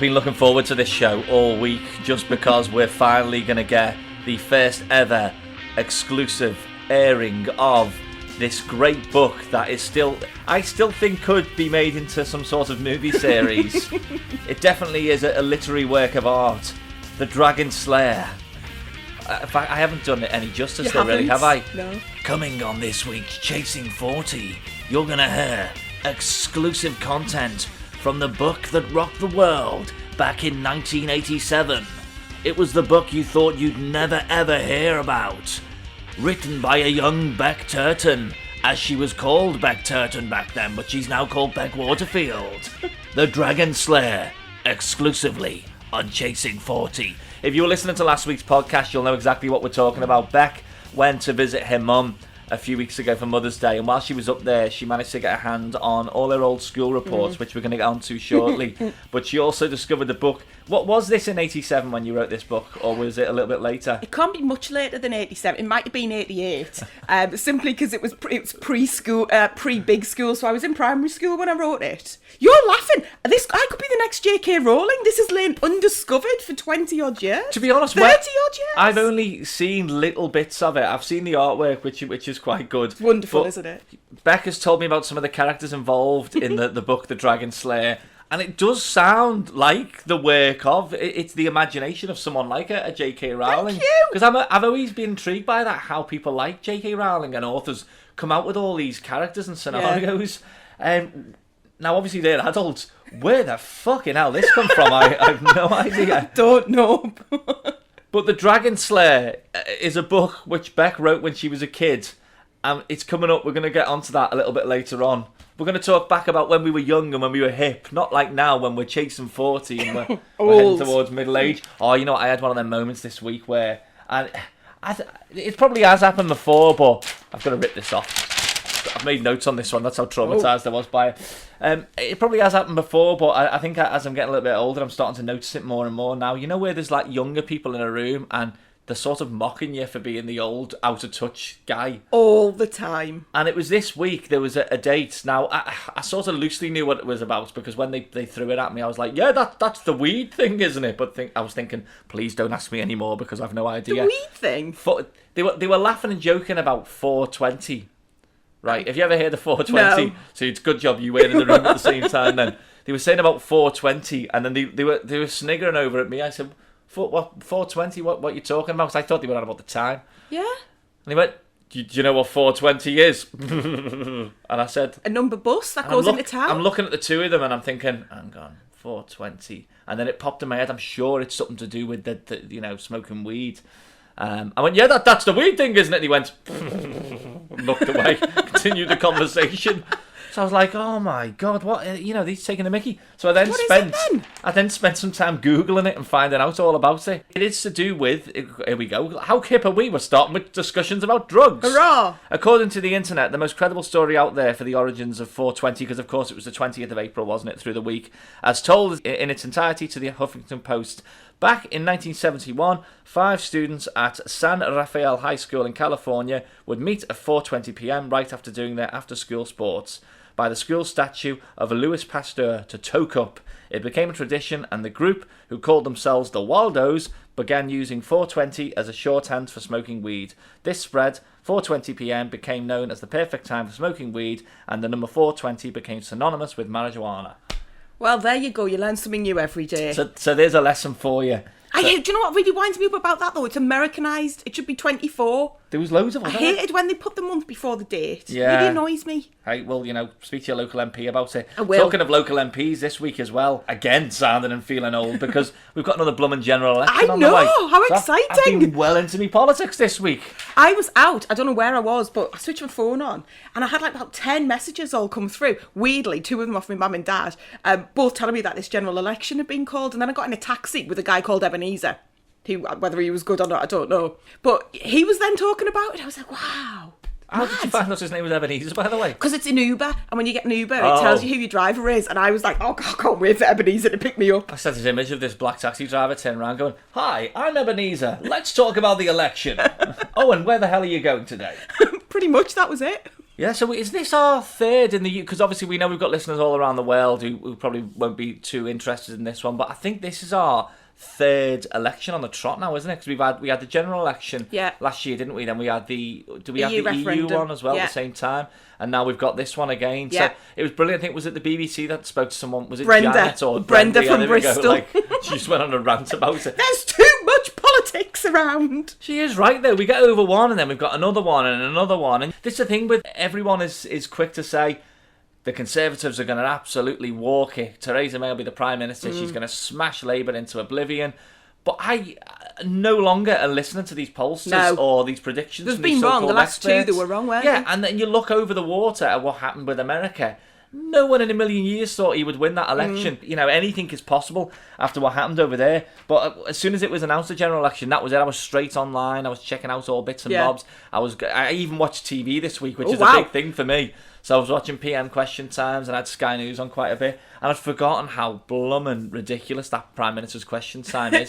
been looking forward to this show all week just because we're finally going to get the first ever exclusive airing of this great book that is I still think could be made into some sort of movie series. It definitely is a literary work of art. The Dragon Slayer. In fact, I haven't done it any justice there, really, have I? No. Coming on this week's Chasing 40, you're going to hear exclusive content from the book that rocked the world back in 1987. It was the book you thought you'd never ever hear about. Written by a young Bec Turton, as she was called Bec Turton back then, but she's now called Bec Waterfield. The Dragon Slayer, exclusively on Chasing 40. If you were listening to last week's podcast, you'll know exactly what we're talking about. Bec went to visit her mum a few weeks ago for Mother's Day, and while she was up there, she managed to get a hand on all her old school reports, which we're going to get onto shortly. But she also discovered the book. What was this in 87 when you wrote this book, or was it a little bit later? It can't be much later than 87. It might have been 88, simply because it was pre-school, pre-big school, so I was in primary school when I wrote it. You're laughing. I could be the next J.K. Rowling. This has lain undiscovered for 20-odd years. To be honest, 30-odd years. I've only seen little bits of it. I've seen the artwork, which is quite good. It's wonderful, isn't it? Bec has told me about some of the characters involved in the book, The Dragon Slayer, and it does sound like the work of, it's the imagination of someone like a J.K. Rowling. Thank you! Because I've always been intrigued by that, how people like J.K. Rowling and authors come out with all these characters and scenarios. Yeah. Now, obviously, they're adults. Where the fucking hell this come from? I have no idea. I don't know. But The Dragon Slayer is a book which Bec wrote when she was a kid. And it's coming up. We're going to get onto that a little bit later on. We're going to talk back about when we were young and when we were hip. Not like now when we're chasing 40 and we're heading towards middle age. Oh, you know, I had one of them moments this week where... it probably has happened before, but I've got to rip this off. I've made notes on this one. That's how traumatised I was by it. It probably has happened before, but I think as I'm getting a little bit older, I'm starting to notice it more and more now. You know where there's like younger people in a room and they're sort of mocking you for being the old, out-of-touch guy. All the time. And it was this week, there was a date. Now, I sort of loosely knew what it was about because when they threw it at me, I was like, yeah, that's the weed thing, isn't it? But I was thinking, please don't ask me anymore because I've no idea. The weed thing? They were laughing and joking about 420. Right, have you ever heard of 420? No. So it's a good job you were in the room at the same time then. They were saying about 420 and then they were sniggering over at me. I said, 420, what are you talking about? 'Cause I thought they were on about the time. Yeah. And they went, do you know what 420 is? And I said... A number bus that goes into town? I'm looking at the two of them and I'm thinking, hang on, 420. And then it popped in my head, I'm sure it's something to do with the smoking weed. I went, yeah, that's the weed thing, isn't it? And he went, looked away, continued the conversation. So I was like, oh my God, what? He's taking a mickey. So I then spent some time Googling it and finding out all about it. It is to do with, here we go, how hip are we? We're starting with discussions about drugs. Hurrah! According to the internet, the most credible story out there for the origins of 420, because of course it was the 20th of April, wasn't it, through the week, as told in its entirety to the Huffington Post. Back in 1971, 5 students at San Rafael High School in California would meet at 4:20 p.m. right after doing their after-school sports by the school statue of Louis Pasteur to toke up. It became a tradition, and the group, who called themselves the Waldos, began using 4:20 as a shorthand for smoking weed. This spread, 4:20 p.m. became known as the perfect time for smoking weed, and the number 420 became synonymous with marijuana. Well, there you go. You learn something new every day. So there's a lesson for you. Do you know what really winds me up about that, though? It's Americanised. It should be 24. There was loads of them. I hated when they put the month before the date. Yeah. It really annoys me. Hey, well, speak to your local MP about it. I will. Talking of local MPs this week as well, again, sounding and feeling old, because we've got another blooming general election on the way. I know, how so exciting. I've been well into me politics this week. I was out, I don't know where I was, but I switched my phone on, and I had like about 10 messages all come through. Weirdly, 2 of them off my mum and dad, both telling me that this general election had been called, and then I got in a taxi with a guy called Ebenezer. Whether he was good or not, I don't know. But he was then talking about it. I was like, wow. How did you find out his name was Ebenezer, by the way? Because it's an Uber, and when you get an Uber, it tells you who your driver is. And I was like, oh, God, I can't wait for Ebenezer to pick me up. I sent his image of this black taxi driver turning around going, hi, I'm Ebenezer. Let's talk about the election. Oh, and where the hell are you going today? Pretty much, that was it. Yeah, so is this our third in the... Because obviously we know we've got listeners all around the world who probably won't be too interested in this one, but I think this is our third election on the trot now, isn't it? Because we had the general election last year, didn't we? Then we had the... Do we have the EU one as well at the same time? And now we've got this one again. Yeah. So it was brilliant. I think, was it the BBC that spoke to someone? Was it Janet or Brenda from Bristol? She just went on a rant about it. There's too much politics around. She is right, though. We get over one and then we've got another one and another one. And this is the thing with everyone is quick to say the Conservatives are going to absolutely walk it. Theresa May will be the Prime Minister. She's going to smash Labour into oblivion. But I no longer am listening to these pollsters or these predictions. There's been wrong. The last two, they were wrong, weren't they? Yeah, and then you look over the water at what happened with America. No one in a million years thought he would win that election. You know, anything is possible after what happened over there. But as soon as it was announced, the general election, that was it. I was straight online. I was checking out all bits and bobs. I even watched TV this week, which is a big thing for me. So I was watching PM Question Times and I had Sky News on quite a bit. And I'd forgotten how blummin' ridiculous that Prime Minister's Question Time is.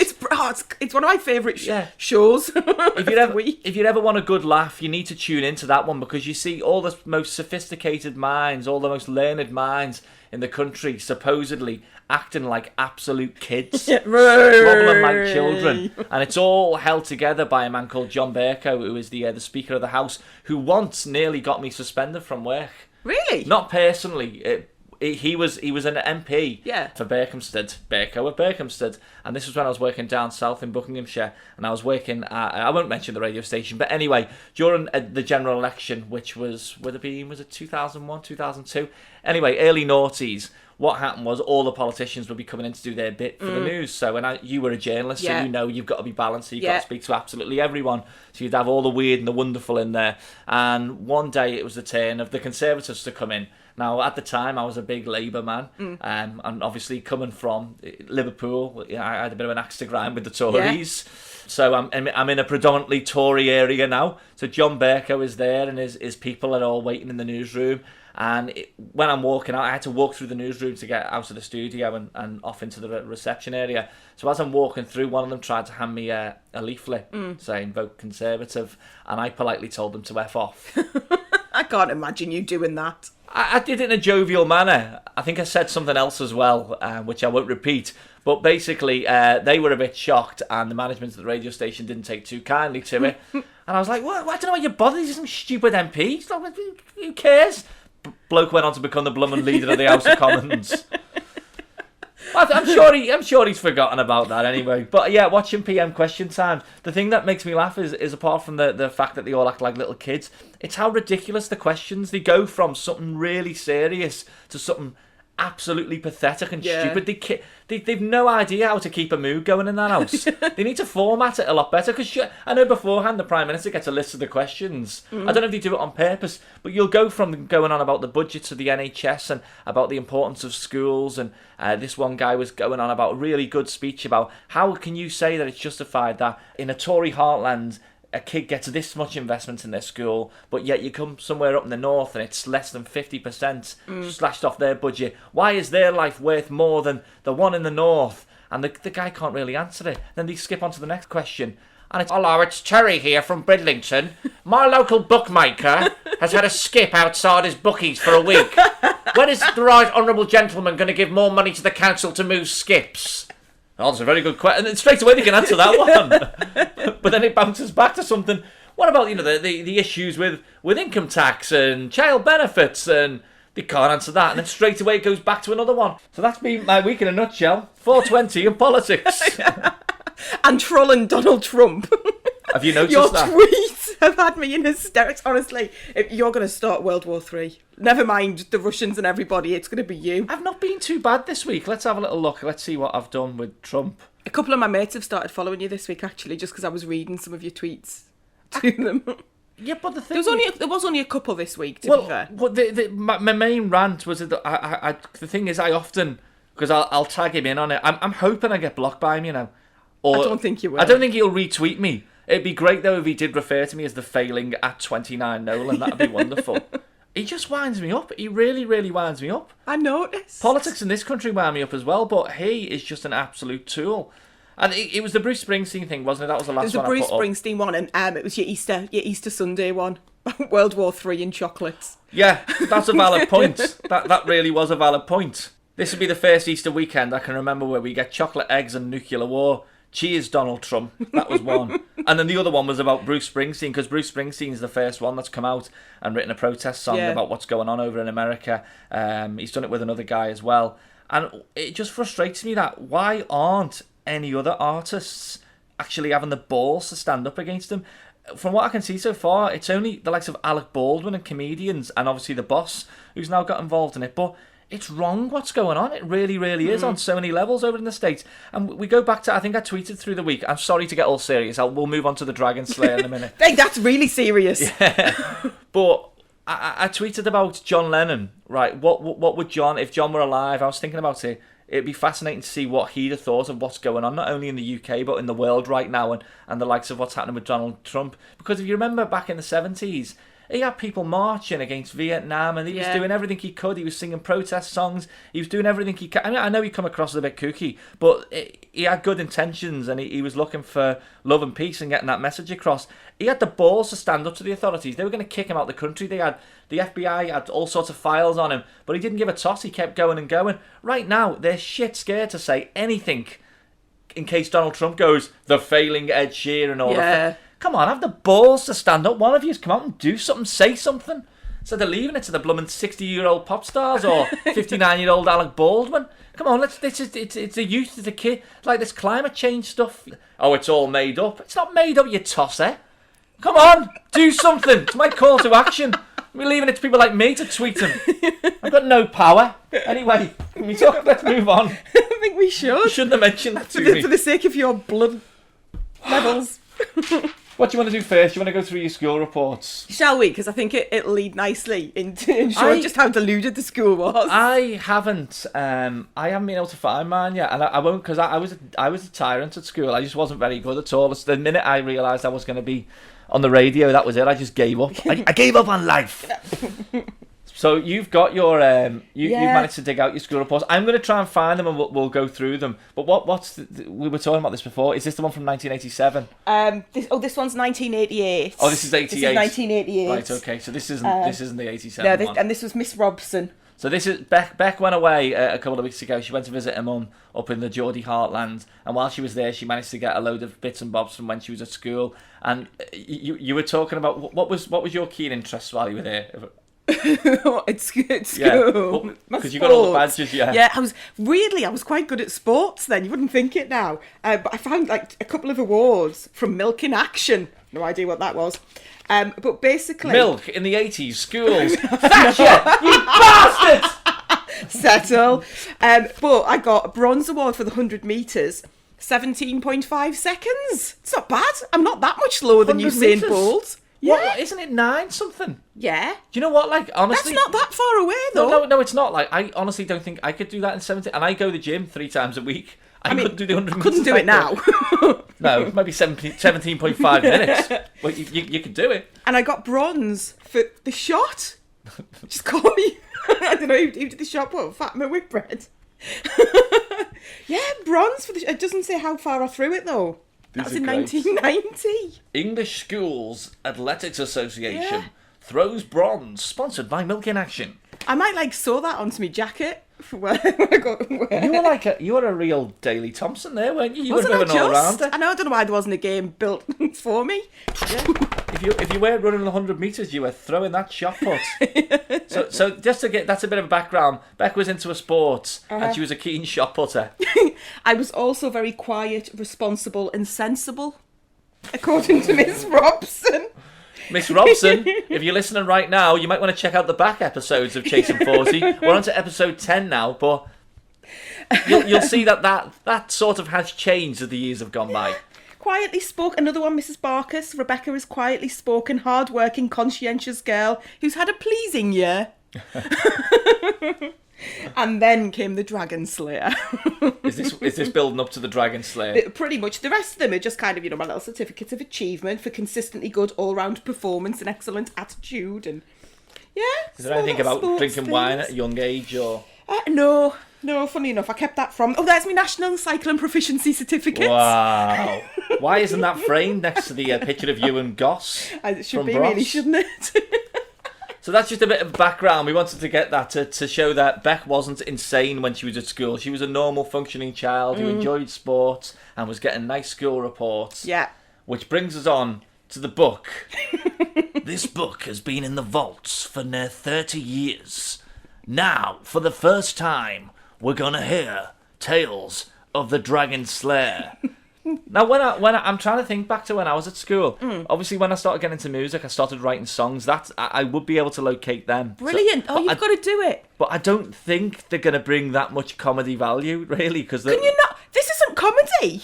It's one of my favourite shows. If you ever want a good laugh, you need to tune into that one, because you see all the most sophisticated minds, all the most learned minds in the country supposedly acting like absolute kids, squabbling like children, and it's all held together by a man called John Bercow, who is the Speaker of the House, who once nearly got me suspended from work. Really? Not personally. He was an MP for Bercow of Berkhamsted, and this was when I was working down south in Buckinghamshire, and I was working at, I won't mention the radio station, but anyway, during the general election, which was it 2001, 2002? Anyway, early noughties, what happened was all the politicians would be coming in to do their bit for the news. So you were a journalist, so you know you've got to be balanced, so you've got to speak to absolutely everyone. So you'd have all the weird and the wonderful in there. And one day it was the turn of the Conservatives to come in. Now, at the time, I was a big Labour man, and obviously coming from Liverpool, I had a bit of an axe to grind with the Tories. So I'm in a predominantly Tory area now. So John Bercow is there, and his people are all waiting in the newsroom. And when I'm walking out, I had to walk through the newsroom to get out of the studio and off into the reception area. So as I'm walking through, one of them tried to hand me a leaflet saying vote Conservative, and I politely told them to F off. I can't imagine you doing that. I did it in a jovial manner. I think I said something else as well, which I won't repeat. But basically, they were a bit shocked, and the management of the radio station didn't take too kindly to it. And I was like, well, I don't know why you're bothered. He's some stupid MP. Who cares? Bloke went on to become the blummin' leader of the House of Commons. I'm sure he's forgotten about that anyway. But yeah, watching PM Question Times, the thing that makes me laugh is apart from the fact that they all act like little kids, it's how ridiculous the questions. They go from something really serious to something absolutely pathetic and stupid. They've no idea how to keep a mood going in that house. They need to format it a lot better, because I know beforehand the Prime Minister gets a list of the questions. I don't know if they do it on purpose, but you'll go from going on about the budgets of the NHS and about the importance of schools, and this one guy was going on about a really good speech about how can you say that it's justified that in a Tory heartland a kid gets this much investment in their school, but yet you come somewhere up in the north and it's less than 50% slashed off their budget. Why is their life worth more than the one in the north? And the guy can't really answer it. Then they skip on to the next question. And it's, hello, it's Terry here from Bridlington. My local bookmaker has had a skip outside his bookies for a week. When is the right honourable gentleman going to give more money to the council to move skips? Oh, that's a very good question. And then straight away they can answer that one. But then it bounces back to something. What about, the issues with income tax and child benefits? And they can't answer that. And then straight away it goes back to another one. So that's been my week in a nutshell. 420 in politics. And trolling Donald Trump. Have you noticed Your that? Your tweets have had me in hysterics. Honestly, if you're going to start World War III. Never mind the Russians and everybody, it's going to be you. I've not been too bad this week. Let's have a little look. Let's see what I've done with Trump. A couple of my mates have started following you this week, actually, just because I was reading some of your tweets to them. Yeah, but the thing there was only a couple this week, to be fair. Well, my main rant was that the thing is I often, because I'll tag him in on it, I'm hoping I get blocked by him, Or, I don't think you will. I don't think he'll retweet me. It'd be great, though, if he did refer to me as the failing at 29 Nolan. That'd be wonderful. He just winds me up. He really, really winds me up. I noticed. Politics in this country wind me up as well, but he is just an absolute tool. And it was the Bruce Springsteen thing, wasn't it? That was the last one I put up. It was the Bruce Springsteen one, and it was your Easter Sunday one. World War III in chocolates. Yeah, that's a valid point. That really was a valid point. This would be the first Easter weekend I can remember where we get chocolate eggs and nuclear war. Cheers, Donald Trump. That was one. And then the other one was about Bruce Springsteen, because Bruce Springsteen's the first one that's come out and written a protest song about what's going on over in America. He's done it with another guy as well. And it just frustrates me that why aren't any other artists actually having the balls to stand up against him? From what I can see so far, it's only the likes of Alec Baldwin and comedians, and obviously the boss, who's now got involved in it. But it's wrong what's going on. It really, really is on so many levels over in the States. And we go back to, I think I tweeted through the week. I'm sorry to get all serious. We'll move on to the Dragon Slayer in a minute. Hey, that's really serious. Yeah. But I tweeted about John Lennon, right? What would John, if John were alive, I was thinking about it. It'd be fascinating to see what he'd have thought of what's going on, not only in the UK, but in the world right now, and the likes of what's happening with Donald Trump. Because if you remember back in the 70s, he had people marching against Vietnam, and he was doing everything he could. He was singing protest songs. He was doing everything he could. I mean, I know he come across as a bit kooky, but he had good intentions, and he was looking for love and peace and getting that message across. He had the balls to stand up to the authorities. They were going to kick him out of the country. The FBI had all sorts of files on him, but he didn't give a toss. He kept going and going. Right now, they're shit scared to say anything in case Donald Trump goes, the failing Ed Sheeran or the... Come on, have the balls to stand up. One of you come out and do something, say something. So they're leaving it to the blooming 60-year-old pop stars or 59-year-old Alec Baldwin. Come on, it's the youth, it's the kid. Like this climate change stuff. Oh, it's all made up. It's not made up, you tosser. Come on, do something. It's my call to action. We're leaving it to people like me to tweet them. I've got no power. Anyway, let's move on. I think we should. You shouldn't have mentioned that to me. For the sake of your blood levels. What do you want to do first? You want to go through your school reports? Shall we? Because I think it'll lead nicely into showing just how deluded the school was. I haven't been able to find mine yet, and I won't, because I was a tyrant at school. I just wasn't very good at all. The minute I realised I was going to be on the radio, that was it. I just gave up. I gave up on life. So you've got your you've managed to dig out your school reports. I'm going to try and find them, and we'll go through them. But we were talking about this before. Is this the one from 1987? This one's 1988. Oh, this is 88. This is 1988. Right. Okay. So this isn't the 87 one. And this was Miss Robson. So this is Bec went away a couple of weeks ago. She went to visit her mum up in the Geordie heartland, and while she was there, she managed to get a load of bits and bobs from when she was at school. And you were talking about what was your keen interest while you were there? It's school. Because you got all the badges, Yeah, I was quite good at sports then. You wouldn't think it now. But I found like a couple of awards from Milk in Action. No idea what that was. But basically... Milk in the 80s, schools. Thatcher, you bastard! Settle. But I got a bronze award for the 100 metres. 17.5 seconds. It's not bad. I'm not that much slower than Usain Bolt. Yeah. What, isn't it 9 something? Yeah. Do you know what, like, honestly... That's not that far away, though. No, it's not. Like, I honestly don't think I could do that in 17... And I go to the gym 3 times a week. I couldn't do the 100 I couldn't do it now. No, maybe 17.5 minutes. Well, you could do it. And I got bronze for the shot. Just call me... I don't know who did the shot, but Fatma Whitbread. Yeah, bronze for the... It doesn't say how far I threw it, though. That was in 1990. English Schools Athletics Association throws bronze, sponsored by Milk in Action. I might sew that onto my jacket for when I go where. You were a real Daley Thompson there, weren't you? You wasn't were a bit of an all-rounder. I know, I don't know why there wasn't a game built for me. Yeah. If you weren't running 100 metres, you were throwing that shot put. so just to get, that's a bit of a background. Bec was into a sport, and she was a keen shot putter. I was also very quiet, responsible and sensible, according to Miss Robson. Miss Robson, if you're listening right now, you might want to check out the back episodes of Chasing 40. We're on to episode 10 now, but you'll see that sort of has changed as the years have gone by. Quietly spoke, another one, Mrs. Barkis. Rebecca is quietly spoken, hard-working, conscientious girl who's had a pleasing year. And then came the Dragon Slayer. Is this building up to the Dragon Slayer? Pretty much. The rest of them are just kind of, my little certificates of achievement for consistently good all-round performance and excellent attitude. And yeah. Is there anything about drinking wine at a young age or? No. No, funny enough, I kept that from... Oh, there's my National Cycling Proficiency Certificate. Wow. Why isn't that framed next to the picture of you and Goss? It should from be, Bros? really, shouldn't it? So that's just a bit of background. We wanted to get that to show that Bec wasn't insane when she was at school. She was a normal functioning child who enjoyed sports and was getting nice school reports. Yeah. Which brings us on to the book. This book has been in the vaults for near 30 years. Now, for the first time, we're gonna hear tales of the Dragon Slayer. Now, when I'm trying to think back to when I was at school. Obviously, when I started getting into music, I started writing songs. I would be able to locate them. Brilliant. So, You've got to do it. But I don't think they're going to bring that much comedy value, really. Because Can you not? This isn't comedy.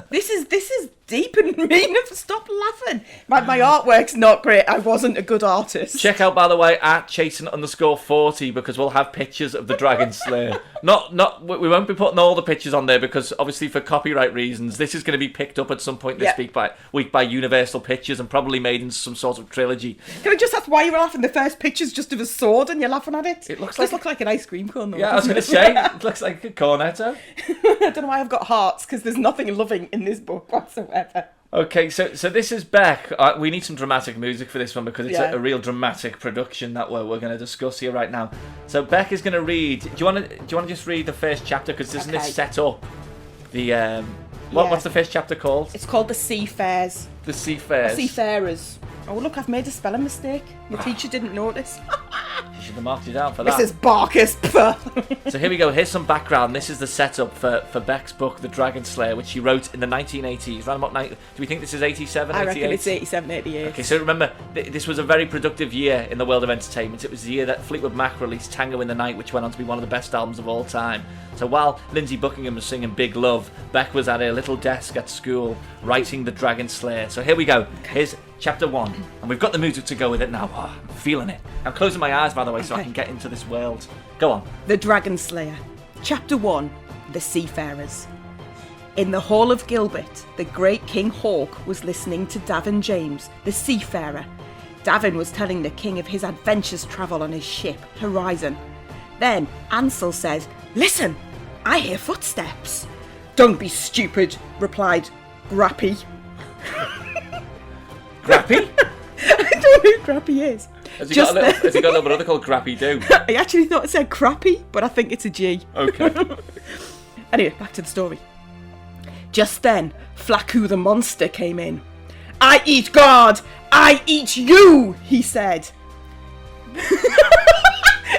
This is deep and mean. Stop laughing. My artwork's not great. I wasn't a good artist. Check out, by the way, at Chasing_40 because we'll have pictures of the Dragon Slayer. We won't be putting all the pictures on there because obviously for copyright reasons, this is going to be picked up at some point this week by Universal Pictures and probably made into some sort of trilogy. Can I just ask why you were laughing? The first picture's just of a sword and you're laughing at it. It looks like an ice cream cone, though. Yeah, I was going to say it looks like a cornetto. I don't know why I've got hearts because there's nothing loving in this book whatsoever. Okay, so this is Bec. We need some dramatic music for this one because it's a real dramatic production that we're going to discuss here right now. So Bec is going to read. Do you want to just read the first chapter because isn't this set up? The what's the first chapter called? It's called The Seafarers. The Seafarers. Seafarers. Oh look, I've made a spelling mistake. My teacher didn't notice. You should have marked you down for that. Mrs. Barkis. So here we go. Here's some background. This is the setup for Bec's book, The Dragon Slayer, which she wrote in the 1980s. Around about do we think this is 87, 88? I reckon it's 87, 88. Okay, so remember, this was a very productive year in the world of entertainment. It was the year that Fleetwood Mac released Tango in the Night, which went on to be one of the best albums of all time. So while Lindsey Buckingham was singing Big Love, Bec was at her little desk at school writing The Dragon Slayer. So here we go. Here's Chapter 1. And we've got the music to go with it now. Oh, I'm feeling it. I'm closing my eyes, by the way, so I can get into this world. Go on. The Dragon Slayer. Chapter 1. The Seafarers. In the Hall of Gilbert, the great King Hawk was listening to Davin James, the seafarer. Davin was telling the king of his adventurous travel on his ship, Horizon. Then Ansel said, "Listen, I hear footsteps." "Don't be stupid," replied Grappy. Grappy? I don't know who Grappy is. Has he got a little brother called Grappy Doo? I actually thought it said Crappy, but I think it's a G. Okay. Anyway, back to the story. Just then, Flaku the monster came in. "I eat God! I eat you!" he said.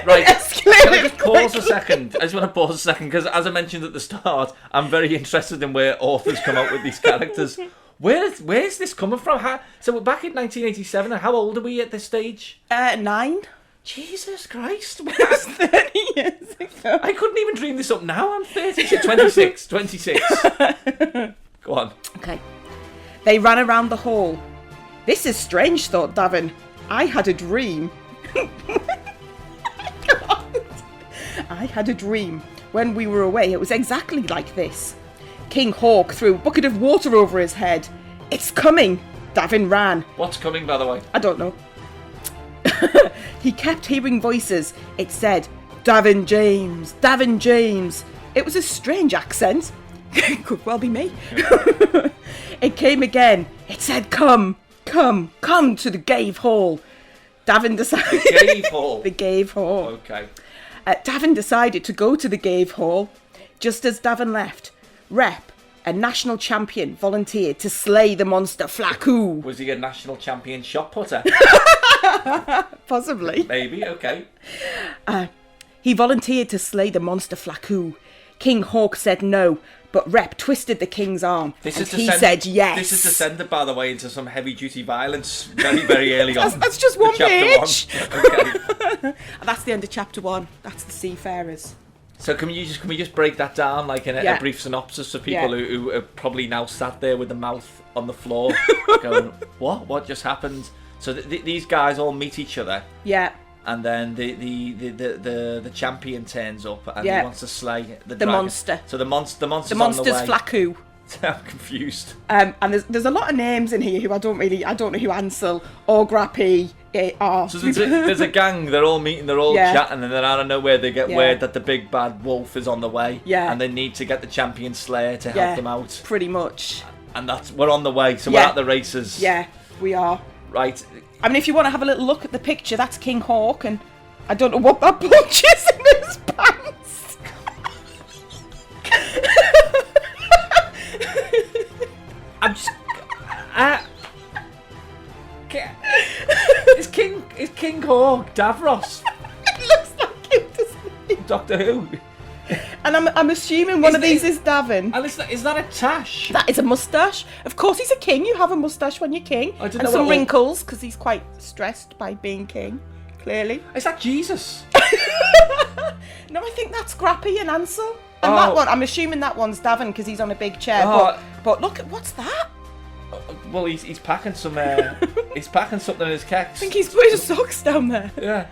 Right, Escalated can I just pause quickly. a second? I just want to pause a second because as I mentioned at the start, I'm very interested in where authors come up with these characters. Where's this coming from? So we're back in 1987, and how old are we at this stage? 9. Jesus Christ. That's 30 years ago. I couldn't even dream this up now. I'm 26. Go on. Okay. They ran around the hall. "This is strange," thought Davin. "I had a dream." "I had a dream. When we were away, it was exactly like this." King Hawk threw a bucket of water over his head. "It's coming!" Davin ran. What's coming, by the way? I don't know. He kept hearing voices. It said, "Davin James, Davin James." It was a strange accent. Could well be me. It came again. It said, "Come, come, come to the Gave Hall." Davin decided... Gave Hall? The Gave Hall. Okay. Davin decided to go to the Gave Hall. Just as Davin left, Rep, a national champion, volunteered to slay the monster Flaku. Was he a national champion shot putter? Possibly. Maybe, okay. He volunteered to slay the monster Flaku. King Hawk said no, but Rep twisted the king's arm, and he said yes. This is descended, by the way, into some heavy-duty violence very, very early on. That's just one page. Okay. That's the end of chapter 1. That's the Seafarers. So can we just break that down, like in a brief synopsis for people who are probably now sat there with the mouth on the floor, going, "What just happened?" So these guys all meet each other. Yeah. And then the champion turns up and he wants to slay the dragon. monster. So the monster's The monster's on the way. Flaku. I'm confused. And there's a lot of names in here who I don't know who Ansel or Grappy So there's a gang, they're all meeting, they're all chatting, and then out of nowhere they get word that the big bad wolf is on the way. Yeah. And they need to get the champion slayer to help them out. Pretty much. And we're on the way, so we're at the races. Yeah, we are. Right. I mean, if you want to have a little look at the picture, that's King Hawk, and I don't know what that bunch is in his pants. I'm just... Is King Hawk Davros? It looks like him, doesn't it? Doctor Who? And I'm assuming one of these is Davin. And is that a tash? That is a moustache. Of course, he's a king. You have a moustache when you're king. I didn't and know some what wrinkles, because he's quite stressed by being king, clearly. Is that Jesus? No, I think that's Scrappy and Ansel. And that one, I'm assuming that one's Davin, because he's on a big chair. But look, what's that? Well, he's packing some. He's packing something in his kecks. I think he's put his socks down there. Yeah.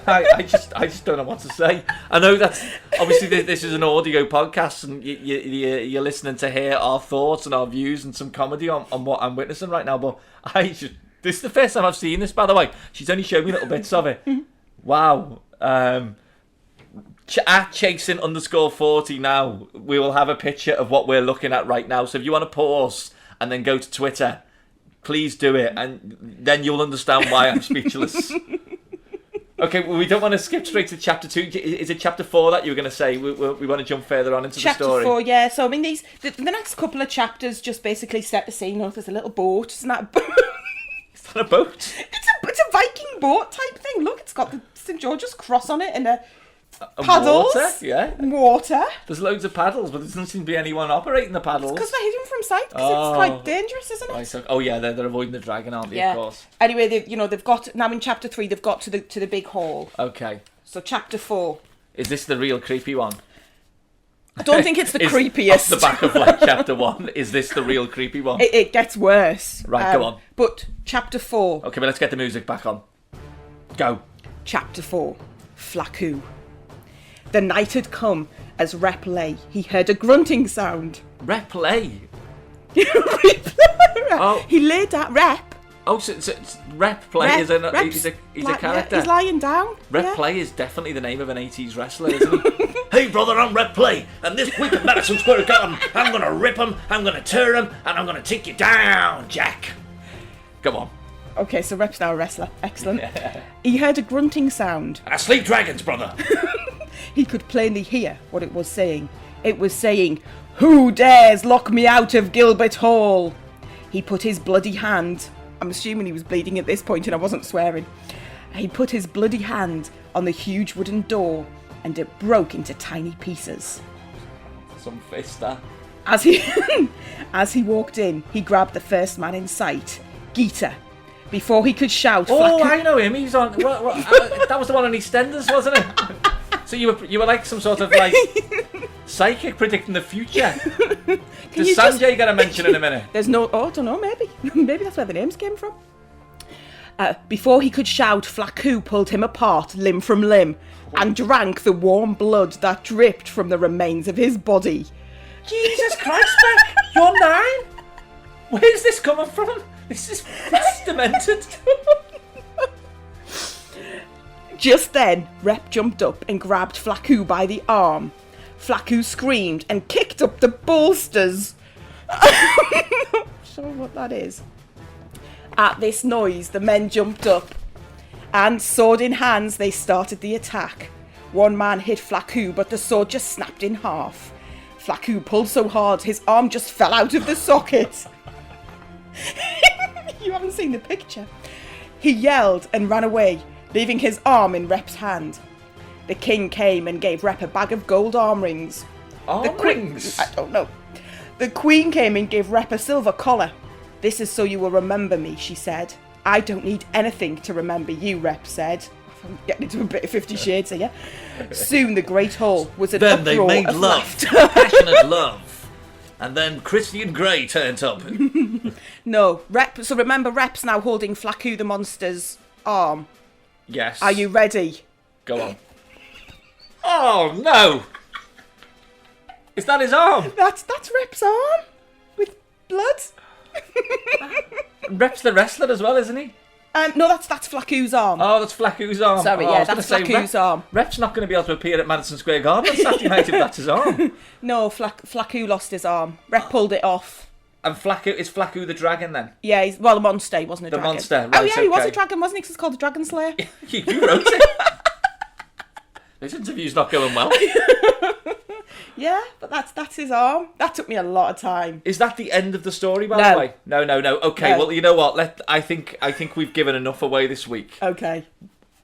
I just don't know what to say. I know that's obviously this is an audio podcast, and you're listening to hear our thoughts and our views and some comedy on what I'm witnessing right now. But this is the first time I've seen this, by the way. She's only showed me little bits of it. Wow. At chasing_40 now, we will have a picture of what we're looking at right now. So if you want to pause and then go to Twitter, please do it, and then you'll understand why I'm speechless. Okay, well, we don't want to skip straight to chapter 2. Is it chapter 4 that you were going to say? We want to jump further on into the story. Chapter 4, yeah. So, I mean, the next couple of chapters just basically set the scene. Oh, there's a little boat. Isn't that a boat? Is that a boat? It's a Viking boat type thing. Look, it's got the St. George's cross on it and paddles. Water, yeah. Water. There's loads of paddles, but there doesn't seem to be anyone operating the paddles. Because they're hidden from sight, because it's quite dangerous, isn't it? Right, so, yeah, they're avoiding the dragon, aren't they? Yeah. Of course. Anyway, they've got now in chapter 3. They've got to the big hall. Okay. So chapter 4. Is this the real creepy one? I don't think it's the creepiest. Off the back of chapter 1, is this the real creepy one? It gets worse. Right, go on. But chapter 4. Okay, but let's get the music back on. Go. Chapter 4. Flacoo. The night had come as Rep lay. He heard a grunting sound. Replay. Oh. He lay down. Rep. Oh, so Rep Play is he's a character. Yeah, he's lying down. Rep Play is definitely the name of an 80s wrestler, isn't he? Hey brother, I'm Rep Play, and this week at Madison Square Garden, I'm gonna rip him, I'm gonna tear him, and I'm gonna take you down, Jack. Come on. Okay, so Rep's now a wrestler. Excellent. He heard a grunting sound. I sleep dragons, brother. He could plainly hear what it was saying. It was saying, "Who dares lock me out of Gilbert Hall?" He put his bloody hand, I'm assuming he was bleeding at this point and I wasn't swearing. He put his bloody hand on the huge wooden door and it broke into tiny pieces. Some fist, that. As he walked in, he grabbed the first man in sight, Geeta. Before he could shout... Oh, I know him. He's on... that was the one on EastEnders, wasn't it? So you were like some sort of psychic predicting the future. Does Sanjay get a mention in a minute? There's no... Oh, I don't know, maybe. Maybe that's where the names came from. Before he could shout, Flacoo pulled him apart, limb from limb, and drank the warm blood that dripped from the remains of his body. Jesus Christ, Bec! You're 9? Where's this coming from? This is demented. Just then, Rep jumped up and grabbed Flacoo by the arm. Flacoo screamed and kicked up the bolsters. I'm not sure what that is. At this noise, the men jumped up, and sword in hands, they started the attack. One man hit Flacoo, but the sword just snapped in half. Flacoo pulled so hard, his arm just fell out of the socket. You haven't seen the picture. He yelled and ran away, leaving his arm in Rep's hand. The king came and gave Rep a bag of gold arm rings. Arm rings? I don't know. The queen came and gave Rep a silver collar. "This is so you will remember me," she said. "I don't need anything to remember you," Rep said. I'm getting into a bit of 50 Shades here. Soon the great hall was an Then they uproar made of love, laughter. passionate love. And then Christian Grey turned up. No, Rep. So remember, Rep's now holding Flacoo the monster's arm. Yes. Are you ready? Go on. Oh, no! Is that his arm? That's Rep's arm with blood. Rep's the wrestler as well, isn't he? No, that's Flacco's arm. Oh, that's Flacco's arm. Sorry, I was that's gonna say, Flacco's arm. Rep's not going to be able to appear at Madison Square Garden on Saturday night if that's his arm. No, Flacco lost his arm. Rep pulled it off. And is Flacco the dragon then? Yeah, a monster. He wasn't a dragon. The monster, right, Oh yeah, he was okay. a dragon, wasn't he? 'Cause it's called the Dragon Slayer. You wrote it. This interview's not going well. Yeah, but that's his arm. That took me a lot of time. Is that the end of the story, by No. the way? No. Okay, No. well, you know what? I think we've given enough away this week. Okay.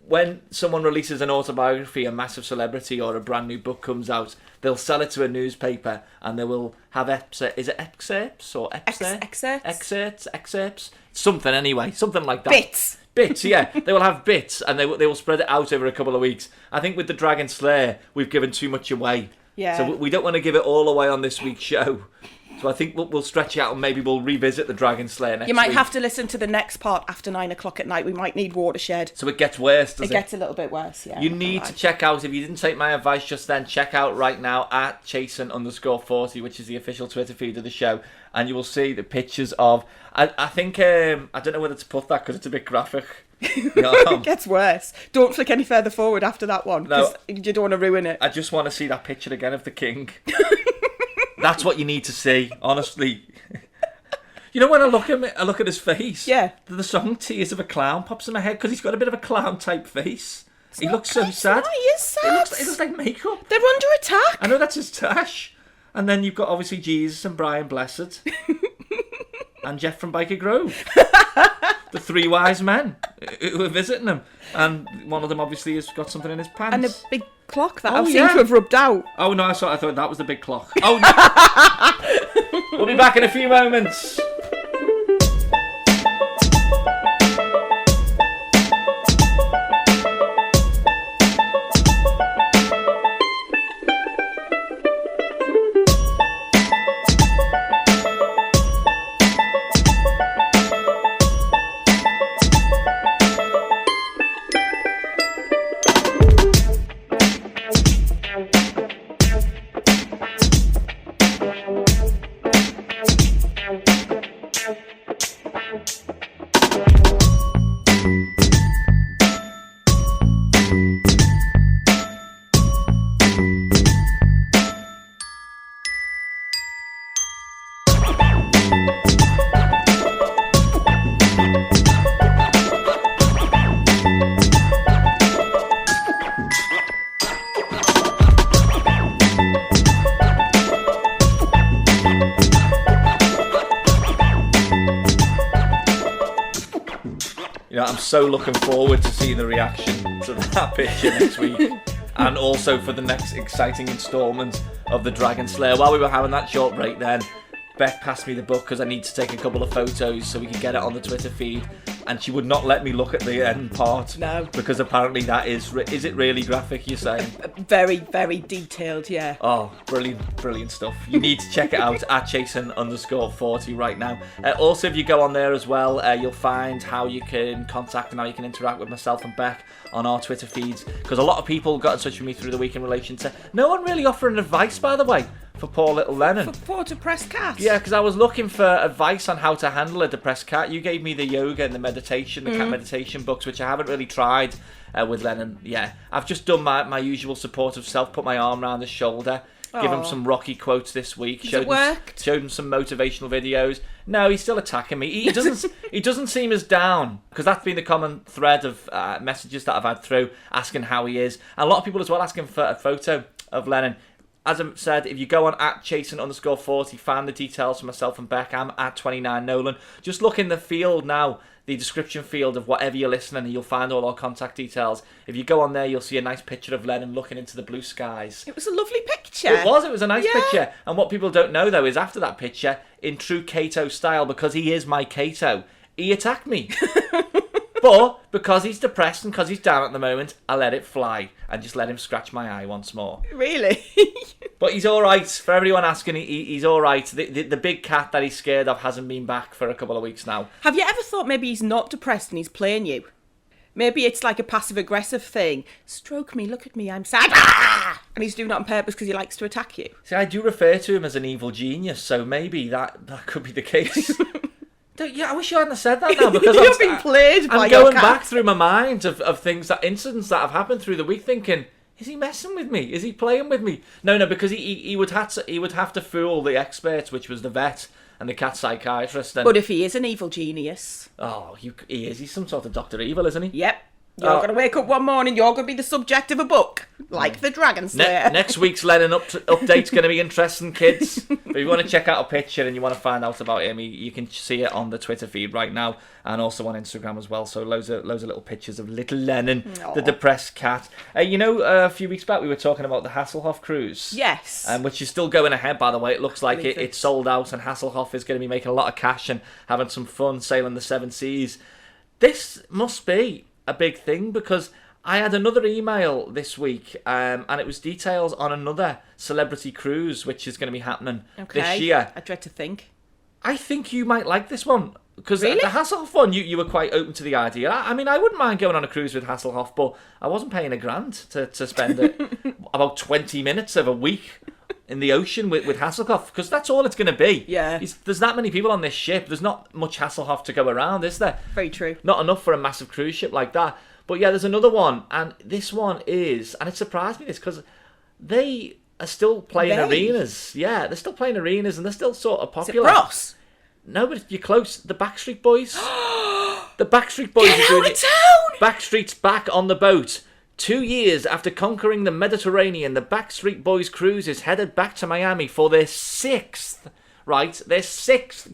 When someone releases an autobiography, a massive celebrity, or a brand new book comes out, they'll sell it to a newspaper, and they will have excerpts or excerpts? Something anyway, something like that. Bits, yeah. They will have bits, and they will spread it out over a couple of weeks. I think with the Dragon Slayer, we've given too much away. Yeah. So we don't want to give it all away on this week's show. So I think we'll stretch it out, and maybe we'll revisit the Dragon Slayer next week. You might have to listen to the next part after 9 o'clock at night. We might need Watershed. So it gets worse, does it? It gets a little bit worse, yeah. You need to check out, if you didn't take my advice just then, check out right now at Chasen_40, which is the official Twitter feed of the show, and you will see the pictures of, I think, I don't know whether to put that because it's a bit graphic. It gets worse. Don't flick any further forward after that one, because you don't want to ruin it. I just want to see that picture again of the king. That's what you need to see, honestly. You know, when I look at his face, yeah, the song Tears of a Clown pops in my head because he's got a bit of a clown type face. He looks so sad. He is sad. It looks like makeup. They're under attack. I know, that's his tash. And then you've got obviously Jesus and Brian Blessed and Jeff from Biker Grove. The three wise men who are visiting him. And one of them obviously has got something in his pants. And a big clock that I've seen to have rubbed out. Oh no, I thought that was the big clock. Oh no. We'll be back in a few moments. I'm so looking forward to seeing the reaction to that picture next week, and also for the next exciting instalment of the Dragon Slayer. While we were having that short break then, Bec passed me the book because I need to take a couple of photos so we can get it on the Twitter feed, and she would not let me look at the end part. No. Because apparently that is it really graphic, you're saying? Very, very detailed, yeah. Oh, brilliant stuff. You need to check it out at Chasen_40 right now. Also, if you go on there as well, you'll find how you can contact and how you can interact with myself and Bec on our Twitter feeds, because a lot of people got in touch with me through the week in relation to no one really offering advice, by the way, for poor little Lennon. For poor depressed cat. Yeah, because I was looking for advice on how to handle a depressed cat. You gave me the yoga and the meditation, the cat meditation books, which I haven't really tried with Lennon. Yeah, I've just done my usual support of self, put my arm around his shoulder, give him some Rocky quotes this week. Showed him some motivational videos. No, he's still attacking me. He doesn't seem as down, because that's been the common thread of messages that I've had through asking how he is, and a lot of people as well asking for a photo of Lennon. As I said, if you go on at Chasen_40, find the details for myself and Bec. I'm at 29 Nolan. Just look in the field now, the description field of whatever you're listening, and you'll find all our contact details. If you go on there, you'll see a nice picture of Lennon looking into the blue skies. It was a lovely picture. It was a nice picture. And what people don't know, though, is after that picture, in true Kato style, because he is my Kato, he attacked me. But because he's depressed and because he's down at the moment, I let it fly and just let him scratch my eye once more. Really? But he's all right. For everyone asking, he's all right. The big cat that he's scared of hasn't been back for a couple of weeks now. Have you ever thought maybe he's not depressed and he's playing you? Maybe it's like a passive-aggressive thing. Stroke me, look at me, I'm sad. Ah! And he's doing it on purpose because he likes to attack you. See, I do refer to him as an evil genius, so maybe that could be the case. Yeah, I wish you hadn't said that now because You're being played by I'm your going cat. back through my mind of incidents that have happened through the week, thinking, is he messing with me? Is he playing with me? No, because he would have to fool the experts, which was the vet and the cat psychiatrist. And, But if he is an evil genius, he is. He's some sort of Dr. Evil, isn't he? yep. You're going to wake up one morning, you're going to be the subject of a book, like the Dragon Slayer. Next week's Lennon update's going to be interesting, kids. But if you want to check out a picture and you want to find out about him, you can see it on the Twitter feed right now and also on Instagram as well. So loads of little pictures of little Lennon, the depressed cat. A few weeks back we were talking about the Hasselhoff cruise. Yes. Which is still going ahead, by the way. It looks like it's sold out and Hasselhoff is going to be making a lot of cash and having some fun sailing the seven seas. This must be a big thing because I had another email this week and it was details on another celebrity cruise which is going to be happening this year. I dread to think. I think you might like this one because Really? the Hasselhoff one you were quite open to the idea. I mean, I wouldn't mind going on a cruise with Hasselhoff, but I wasn't paying $1,000 to spend about 20 minutes of a week in the ocean with Hasselhoff, because that's all it's going to be. Yeah. There's that many people on this ship. There's not much Hasselhoff to go around, is there? Very true. Not enough for a massive cruise ship like that. But yeah, there's another one, and this one is, and it surprised me this, because they are still playing arenas. Yeah, they're still playing arenas, and they're still sort of popular. Is it Ross? No, but you're close. The Backstreet Boys. The Backstreet Boys Get are doing out of it. town! Backstreet's back on the boat. 2 years after conquering the Mediterranean, the Backstreet Boys cruise is headed back to Miami for their sixth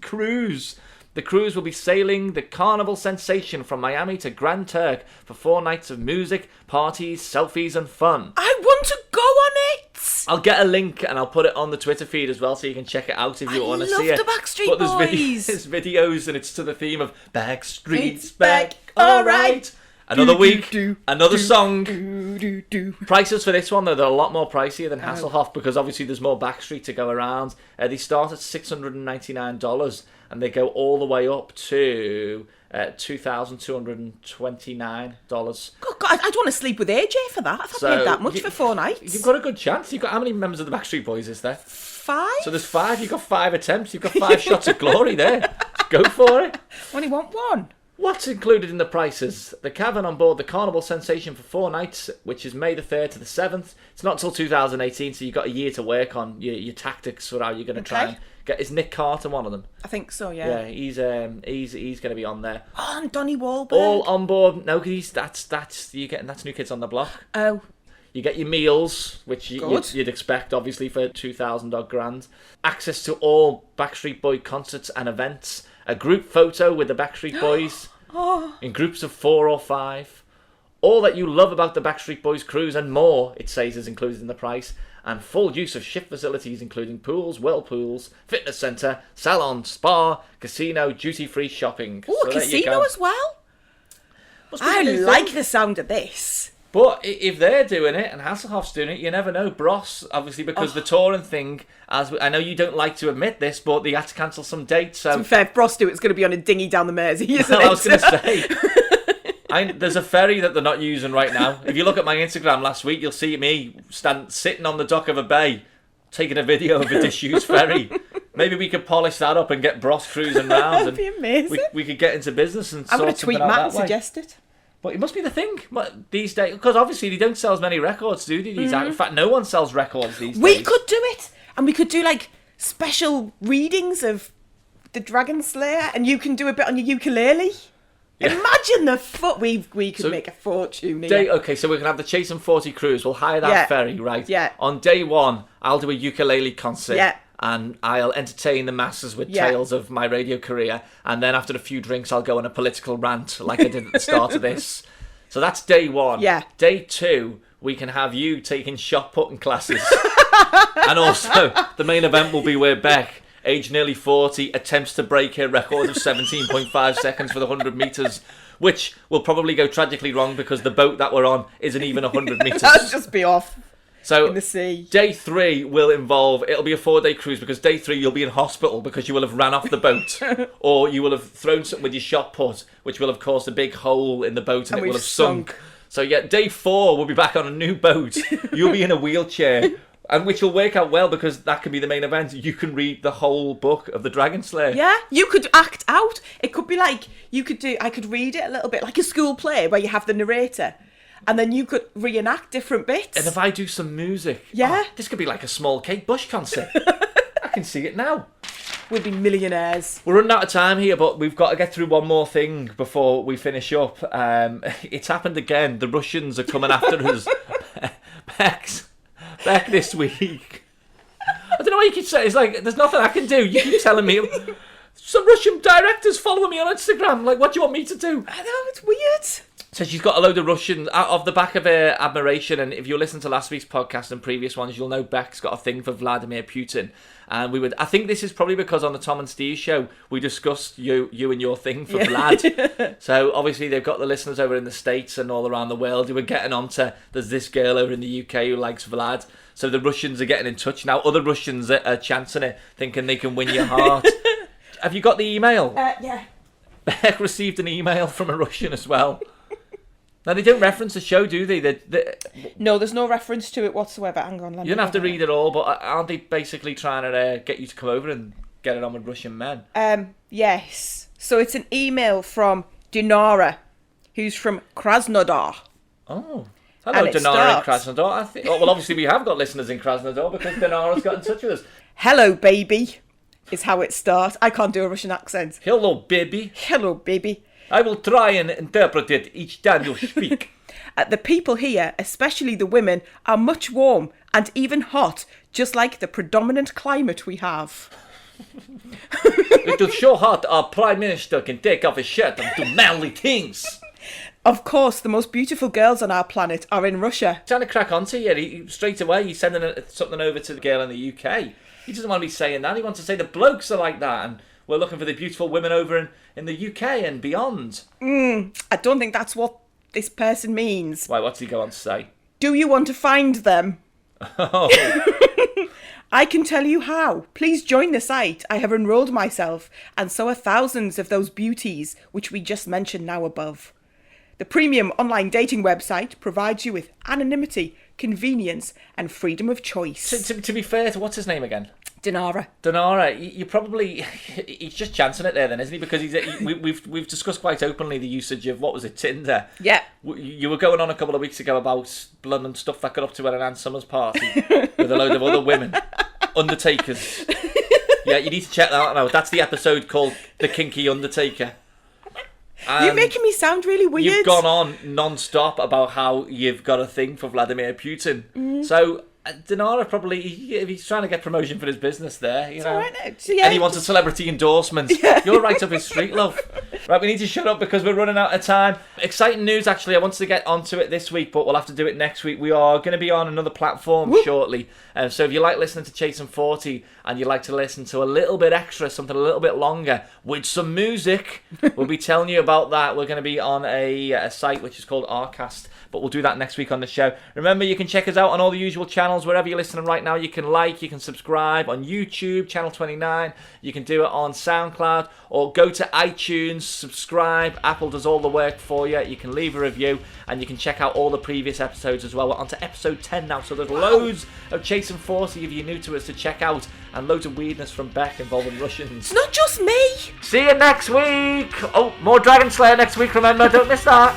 cruise. The cruise will be sailing the carnival sensation from Miami to Grand Turk for 4 nights of music, parties, selfies and fun. I want to go on it! I'll get a link and I'll put it on the Twitter feed as well so you can check it out if you want to see it. I love the Backstreet but Boys. There's videos and it's to the theme of Backstreet's It's back, back, alright. Another week, another song. Do. Prices for this one, though, they're a lot more pricier than Hasselhoff because obviously there's more Backstreet to go around. They start at $699 and they go all the way up to $2,229. God, I don't want to sleep with AJ for that. I've not paid that much for 4 nights. You've got a good chance. You've got how many members of the Backstreet Boys is there? 5? So there's 5. You've got 5 attempts. You've got 5 shots of glory there. Go for it. I only want one. What's included in the prices? The cabin on board the Carnival Sensation for 4 nights, which is May the 3rd to the 7th. It's not till 2018, so you've got a year to work on your tactics for how you're going to try and get. Is Nick Carter one of them? I think so, yeah. Yeah, he's going to be on there. Oh, and Donnie Wahlberg. All on board. No, because that's New Kids on the Block. Oh. You get your meals, which you'd expect, obviously, for 2,000 odd grand. Access to all Backstreet Boy concerts and events. A group photo with the Backstreet Boys in groups of 4 or 5. All that you love about the Backstreet Boys cruise and more, it says, is included in the price. And full use of ship facilities, including pools, whirlpools, fitness centre, salon, spa, casino, duty-free shopping. Oh, a casino as well? I like the sound of this. But if they're doing it and Hasselhoff's doing it, you never know. Bros, obviously, because the touring thing, I know you don't like to admit this, but they had to cancel some dates. So. To be fair, if Bros do it, it's going to be on a dinghy down the Mersey, isn't it? I was going to say. There's a ferry that they're not using right now. If you look at my Instagram last week, you'll see me sitting on the dock of a bay, taking a video of a disused ferry. Maybe we could polish that up and get Bros cruising round. That'd be amazing. We could get into business and I'm sort going to tweet something out Matt and that way. suggest it. But it must be the thing these days, because obviously they don't sell as many records, do they? In fact, no one sells records these days. We could do it, and we could do like special readings of the Dragon Slayer, and you can do a bit on your ukulele. Yeah. Imagine the we could make a fortune here. Okay, so we can have the Chasing 40 cruise. We'll hire that ferry, right? Yeah. On day 1, I'll do a ukulele concert. Yeah. And I'll entertain the masses with tales of my radio career. And then after a few drinks, I'll go on a political rant like I did at the start of this. So that's day 1. Yeah. Day 2, we can have you taking shot putting classes. And also, the main event will be where Bec, aged nearly 40, attempts to break her record of 17.5 seconds for the 100 metres, which will probably go tragically wrong because the boat that we're on isn't even 100 metres. That'll just be off. So in the sea. Day 3 will involve, it'll be a 4-day cruise because day 3 you'll be in hospital because you will have ran off the boat or you will have thrown something with your shot put which will have caused a big hole in the boat and it will have sunk. So yeah, day 4 we'll be back on a new boat. You'll be in a wheelchair And which will work out well because that can be the main event. You can read the whole book of the Dragon Slayer. Yeah, you could act out. It could be like, I could read it a little bit like a school play where you have the narrator. And then you could reenact different bits. And if I do some music, yeah, this could be like a small Kate Bush concert. I can see it now. We'd be millionaires. We're running out of time here, but we've got to get through one more thing before we finish up. It's happened again. The Russians are coming after us. Bec this week. I don't know what you keep saying. It's like, there's nothing I can do. You keep telling me. Some Russian directors following me on Instagram. Like, what do you want me to do? I know, it's weird. So she's got a load of Russians out of the back of her admiration, and if you listen to last week's podcast and previous ones, you'll know Bec's got a thing for Vladimir Putin. And I think this is probably because on the Tom and Steve show we discussed you and your thing for Vlad. So obviously they've got the listeners over in the States and all around the world who are getting on to, there's this girl over in the UK who likes Vlad. So the Russians are getting in touch now. Other Russians are chancing it, thinking they can win your heart. Have you got the email? Yeah. Bec received an email from a Russian as well. Now, they don't reference the show, do they? No, there's no reference to it whatsoever. Hang on. You don't have to read it all, but aren't they basically trying to get you to come over and get it on with Russian men? Yes. So it's an email from Dinara, who's from Krasnodar. Oh. Hello, Dinara in Krasnodar. Well, obviously we have got listeners in Krasnodar because Dinara's got in touch with us. Hello, baby, is how it starts. I can't do a Russian accent. Hello, baby. Hello, baby. I will try and interpret it each time you speak. The people here, especially the women, are much warm and even hot, just like the predominant climate we have. It is so hot our Prime Minister can take off his shirt and do manly things. Of course, the most beautiful girls on our planet are in Russia. Trying to crack onto you. Straight away, he's sending something over to the girl in the UK. He doesn't want to be saying that. He wants to say the blokes are like that and we're looking for the beautiful women over in the UK and beyond. I don't think that's what this person means. Why, what's he go on to say? Do you want to find them? Oh. I can tell you how. Please join the site. I have enrolled myself, and so are thousands of those beauties, which we just mentioned now above. The premium online dating website provides you with anonymity, convenience, and freedom of choice. To be fair, what's his name again? Dinara, you probably he's just chancing it there, then, isn't he? Because we've discussed quite openly the usage of, what was it, Tinder? Yeah. You were going on a couple of weeks ago about blood and stuff that got up to at an Ann Summers party with a load of other women, undertakers. Yeah, you need to check that out now. That's the episode called "The Kinky Undertaker." You're making me sound really weird. You've gone on non-stop about how you've got a thing for Vladimir Putin. So Dinara probably, he's trying to get promotion for his business there, you know. All right now. So, yeah. And he wants a celebrity endorsement. Yeah. You're right up his street, love. Right, we need to shut up because we're running out of time. Exciting news, actually. I wanted to get onto it this week, but we'll have to do it next week. We are going to be on another platform shortly. So if you like listening to Chasing 40 and you'd like to listen to a little bit extra, something a little bit longer with some music, we'll be telling you about that. We're going to be on a site which is called Rcast, but we'll do that next week on the show. Remember, you can check us out on all the usual channels. Wherever you're listening right now, you can like, you can subscribe on YouTube, Channel 29. You can do it on SoundCloud, or go to iTunes, subscribe. Apple does all the work for you. You can leave a review, and you can check out all the previous episodes as well. We're on to episode 10 now, so there's loads of Chasing 40 if you're new to us to check out, and loads of weirdness from Bec involving Russians. It's not just me. See you next week. Oh, more Dragon Slayer next week, remember, don't miss that.